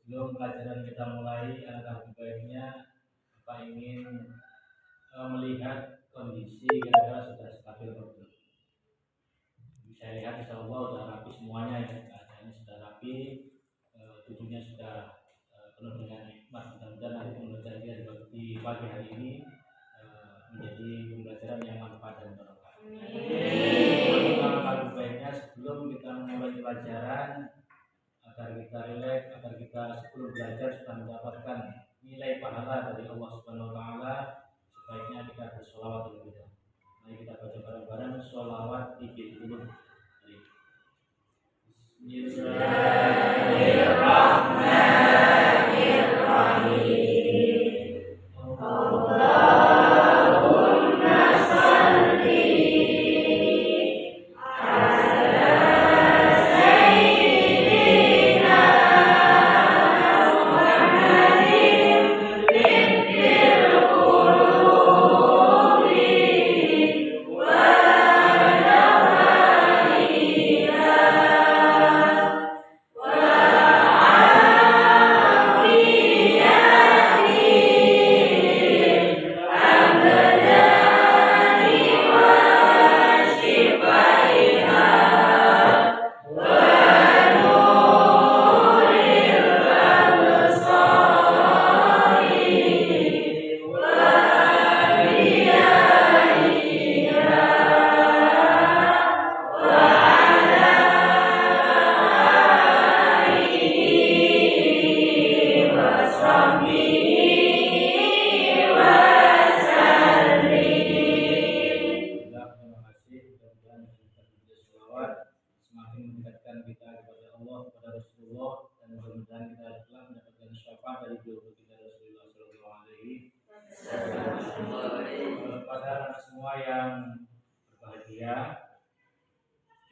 sebelum pelajaran kita mulai, alangkah baiknya Bapak ingin melihat kondisi kira-kira sudah stabil atau belum. Bisa lihat insya Allah sudah rapi semuanya ya, keadaannya sudah rapi, tubuhnya sudah penuh dengan nikmat. Mudah-mudahan nanti pembelajaran kita di pagi hari ini menjadi pembelajaran yang manfaat dan berkah. Alangkah baiknya sebelum kita memulai pelajaran, agar kita rileks, agar kita sebelum belajar sudah mendapatkan nilai pahala dari Allah Subhanahu wa taala, sebaiknya kita bersolawat terlebih dahulu. Mari kita baca bareng-bareng solawat 30. Bismillahirrahmanirrahim.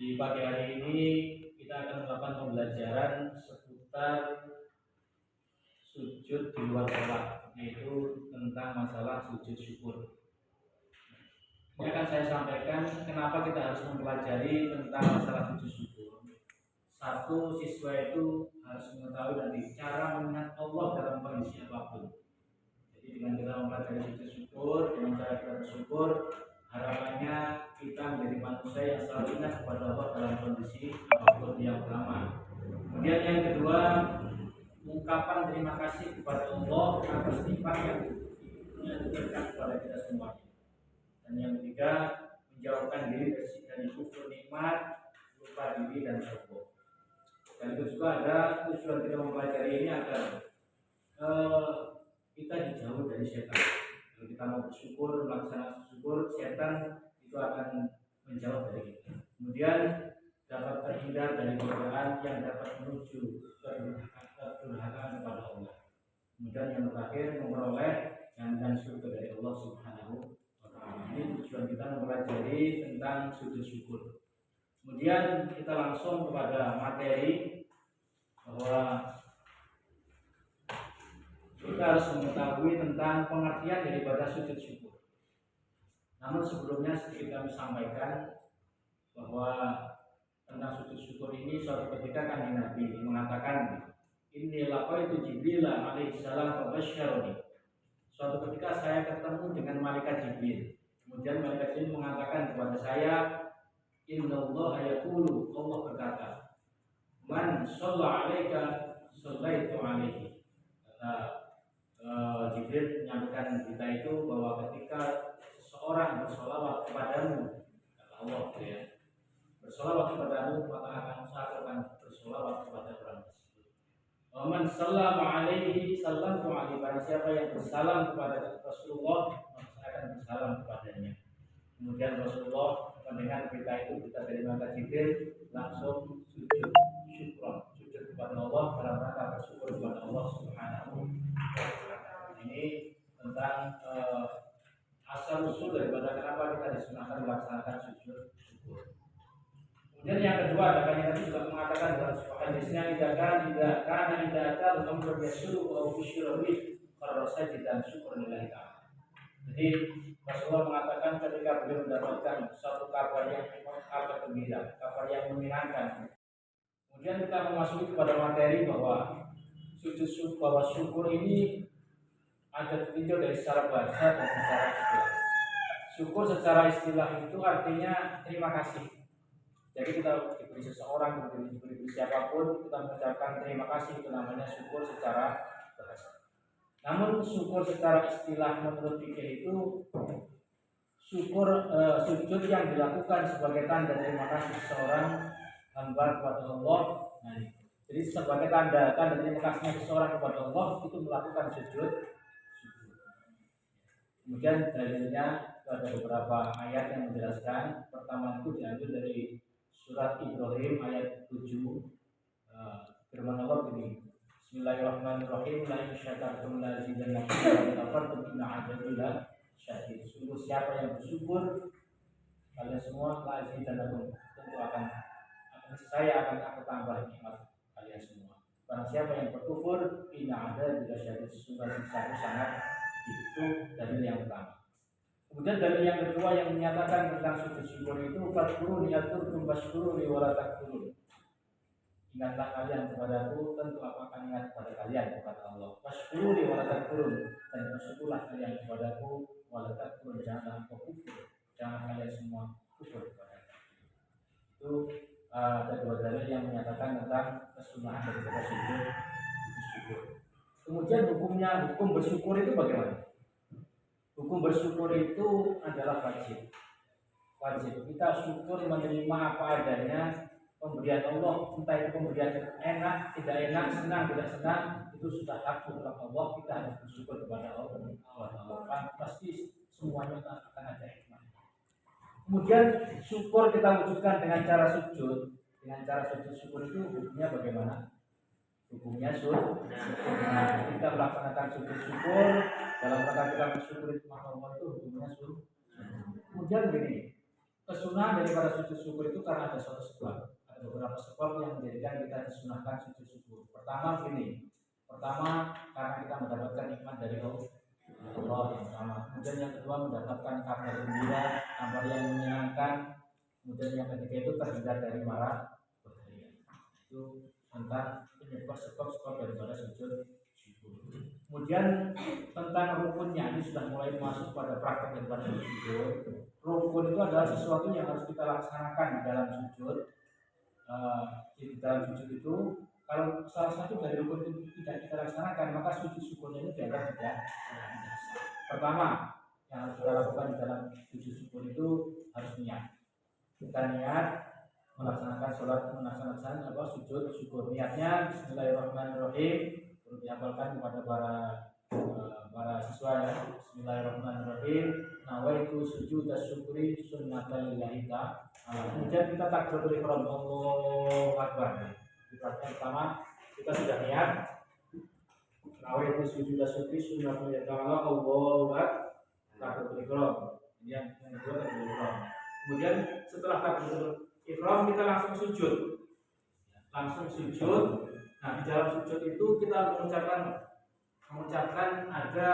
Di pagi hari ini kita akan melakukan pembelajaran seputar sujud di luar sholat, yaitu tentang masalah sujud syukur. Ini akan saya sampaikan kenapa kita harus mempelajari tentang masalah sujud syukur. Satu, siswa itu harus mengetahui nanti cara mengingat Allah dalam kondisi apapun. Jadi dengan kita mempelajari sujud syukur, dengan cara kita bersyukur, harapannya kita menjadi manusia yang selalu ingat kepada Allah dalam kondisi apapun yang pertama. Kemudian yang kedua, ungkapan terima kasih kepada Allah atas nikmat yang diberikan kepada kita semua. Dan yang ketiga, menjauhkan diri dari kufur nikmat, lupa diri dan sombong. Dan itu juga ada tujuan kita mempelajari ini agar kita dijauh dari setan. Kalau kita mau bersyukur, melaksanakan syukur, setan itu akan menjauh dari kita. Kemudian dapat terhindar dari godaan yang dapat menuju kedurhakaan kepada Allah. Kemudian yang terakhir, memperoleh jaminan surga dari Allah Subhanahu wa taala. Ini tujuan kita mempelajari tentang sujud syukur. Kemudian kita langsung kepada materi bahwa kita harus mengetahui tentang pengertian daripada sujud syukur. Namun sebelumnya sedikit kami sampaikan bahwa tentang sujud syukur ini suatu ketika kan Nabi mengatakan, Inni laqaitu Jibril alaihi salam fabasysyarani. Suatu ketika saya ketemu dengan malaikat Jibril. Kemudian malaikat Jibril mengatakan kepada saya, Innallaha yaqulu, Allah berkata, Man shalla 'alaika shallaitu 'alaihi. Kata Jibril menyampaikan berita itu bahwa ketika seseorang bersolawat kepadamu, kata Allah ya, bersolawat kepadamu, maka saya akan bersolawat kepada orang tersebut. Man sallama 'alaihi sallamtu 'alaihi. Barang siapa yang bersalam kepada Rasulullah, maka saya akan bersalam kepadanya. Kemudian Rasulullah mendengar berita itu, berita dari malaikat Jibril, langsung sujud syukur, sujud kepada Allah dalam rangka bersyukur kepada Allah Subhanahu wa taala. Ini tentang asal usul daripada kenapa kita disunahkan melaksanakan sujud syukur. Kemudian yang kedua, ada Nabi juga mengatakan dalam sebuah hadisnya, tidak ada al-amru yasuru wa yushrabi farsajidan syukur lillahi ta'ala. Jadi Rasulullah mengatakan ketika beliau mendapatkan suatu kabar yang gembira, kabar yang menyenangkan. Kemudian kita memasuki kepada materi bahwa bahwa syukur ini ada ditinjau dari secara bahasa dan secara istilah. Syukur secara istilah itu artinya terima kasih. Jadi kita diberi seseorang, diberi siapapun, kita mengucapkan terima kasih, itu namanya syukur secara bahasa. Namun syukur secara istilah menurut fikih itu sujud yang dilakukan sebagai tanda terima kasih seseorang hamba kepada Allah. Nah, jadi sebagai tanda terima kasihnya seseorang kepada Allah itu melakukan sujud. Kemudian dalilnya ada beberapa ayat yang menjelaskan. Pertama itu diambil dari surat Ibrahim ayat 7. Firman Allah ini, Bismillahirrahmanirrahim, la in syakartum la azidannakum wa la in kafartum inna 'adzabi lasyadid. Sungguh siapa yang bersyukur, kalian semua la azidannakum, tentu saya akan aku tambah nikmat kalian semua. Barang siapa yang berkufur, inna 'adzabi lasyadid, sungguh siksaku sangat. Itu dalil yang pertama. Kemudian dalil yang kedua yang menyatakan tentang sujud syukur itu fadkuruni yadkurkum washkuruni wala takfurun. Ingatlah kalian kepadaku, tentu aku akan ingat kepada kalian, kata Allah. Washkuruni wala takfurun, dan bersyukurlah kalian kepadaku wala takfurun, janganlah engkau kufur, jangan kalian semua kufur kepadaku. Itu ada dua dalil yang menyatakan tentang kesunahan daripada sujud syukur. Kemudian hukum bersyukur itu bagaimana? Hukum bersyukur itu adalah wajib. Kita syukur menerima apa adanya pemberian Allah, entah itu pemberian enak, tidak enak, senang, tidak senang, itu sudah hak mutlak Allah. Kita harus bersyukur kepada Allah. Pasti semuanya akan ada hikmah. Kemudian syukur kita wujudkan dengan cara sujud. Dengan cara sujud syukur itu hukumnya bagaimana? Hukumnya kita melaksanakan sujud syukur dalam rangka kita bersyukur itu Allah itu hukumnya syukur. Kemudian begini, kesunahan daripada sujud syukur itu karena ada suatu sebab, ada beberapa sebab yang menjadikan kita disunahkan sujud syukur. Pertama karena kita mendapatkan nikmat dari Allah yang pertama. Kemudian yang kedua mendapatkan kabar gembira, kabar yang menyenangkan. Kemudian yang ketiga itu terhindar dari marah bahaya. Itu tentang penyebab sebab daripada sujud syukur. Kemudian tentang rukunnya, ini sudah mulai masuk pada praktek daripada sujud syukur. Rukun itu adalah sesuatu yang harus kita laksanakan di dalam sujud. Di dalam sujud itu, kalau salah satu dari rukun itu tidak kita laksanakan, maka sujud syukurnya itu dianggap tidak sah. Pertama, yang harus kita lakukan di dalam sujud syukur itu harus niat. Kita niat melaksanakan melaksanakan sujud syukur. Niatnya Bismillahirrahmanirrahim, perlu dihafalkan kepada para siswa ya. Bismillahirrahmanirrahim. Nawaitu sujud syukuri sunnatan lillahi ta'ala. Kemudian kita takbiratul ihram, Allahu akbar. Yang pertama kita sudah niat nawaitu sujud syukuri sunnatan lillahi ta'ala, Allahu akbar, takbiratul ihram. Yang kedua takbiratul ihram. Kemudian setelah takbiratul ihram kita langsung sujud. Nah, di dalam sujud itu kita mengucapkan ada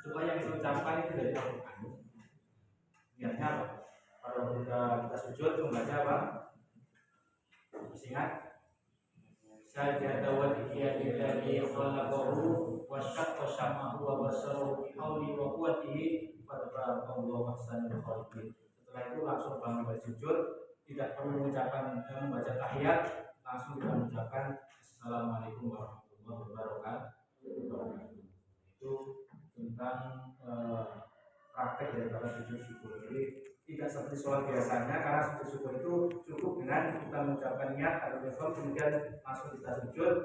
doa yang kita ucapkan itu dari Al-Quran. Niatnya apa? Pada waktu kita sujud membaca apa? Masih ingat? Sajada wajhiya lillahi khalaqahu wa syaqqa syamahu wa basarahu bi hauli wa quwwatihi wa tabarakallahu ahsanul khaliqin. Setelah itu langsung bangun dari sujud, tidak perlu membaca tahiyat, langsung kita mengucapkan Assalamualaikum warahmatullahi wabarakatuh. Itu tentang praktek daripada sujud syukur. Jadi tidak seperti sholat biasanya, karena sujud syukur itu cukup dengan kita mengucapkan niat atau besok, kemudian langsung kita sujud,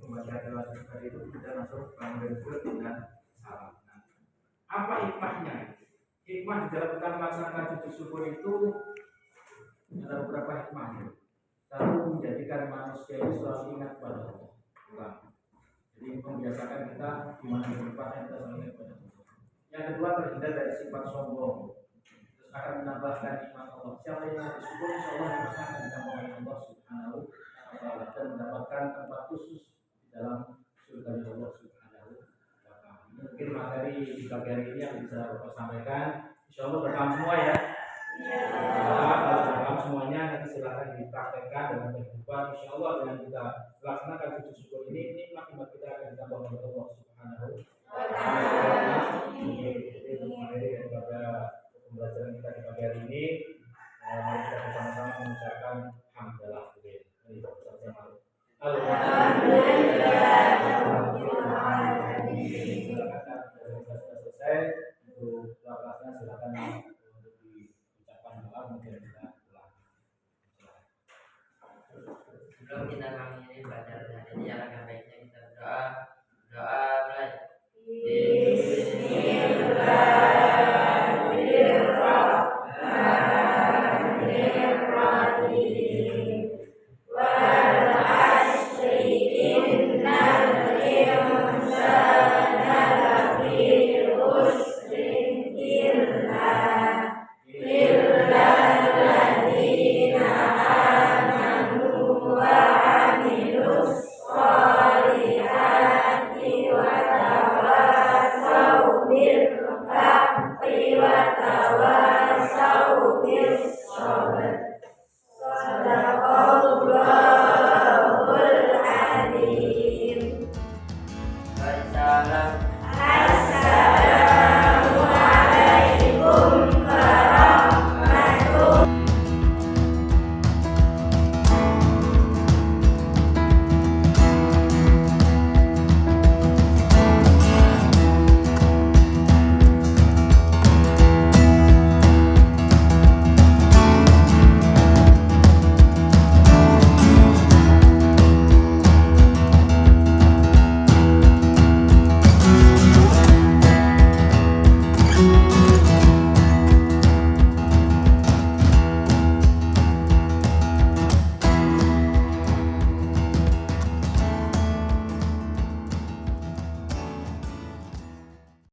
membaca doa seperti itu, kita langsung bangun dari sujud dengan salam. Nah, apa hikmahnya? Hikmah di dalam kita melaksanakan sujud syukur itu ada beberapa hikmahnya. Satu, menjadikan manusia itu selalu ingat pada Allah. Jadi membiasakan kita di mana tempatnya kita selalu ingat pada Allah. Yang kedua, terhindar dari sifat sombong. Terus akan menambahkan nikmat Allah. Siapa yang bersyukur, insya Allah akan ditambah oleh Allah Subhanahu wa Ta'ala dan mendapatkan tempat khusus di dalam surga Allah Subhanahu wa Ta'ala. Mungkin materi di pagi hari ini yang bisa Bapak sampaikan. Insya Allah berkam semua ya. Kalau berkam semuanya nanti silakan dipraktekkan dalam kehidupan. Insya Allah dengan kita melaksanakan sujud syukur ini ini nikmat kita akan ditambah oleh Allah Subhanahu wa taala. Jadi untuk mengakhiri daripada pembelajaran kita di pagi hari ini, mari kita bersama-sama mengucapkan hamdalah. Alhamdulillah.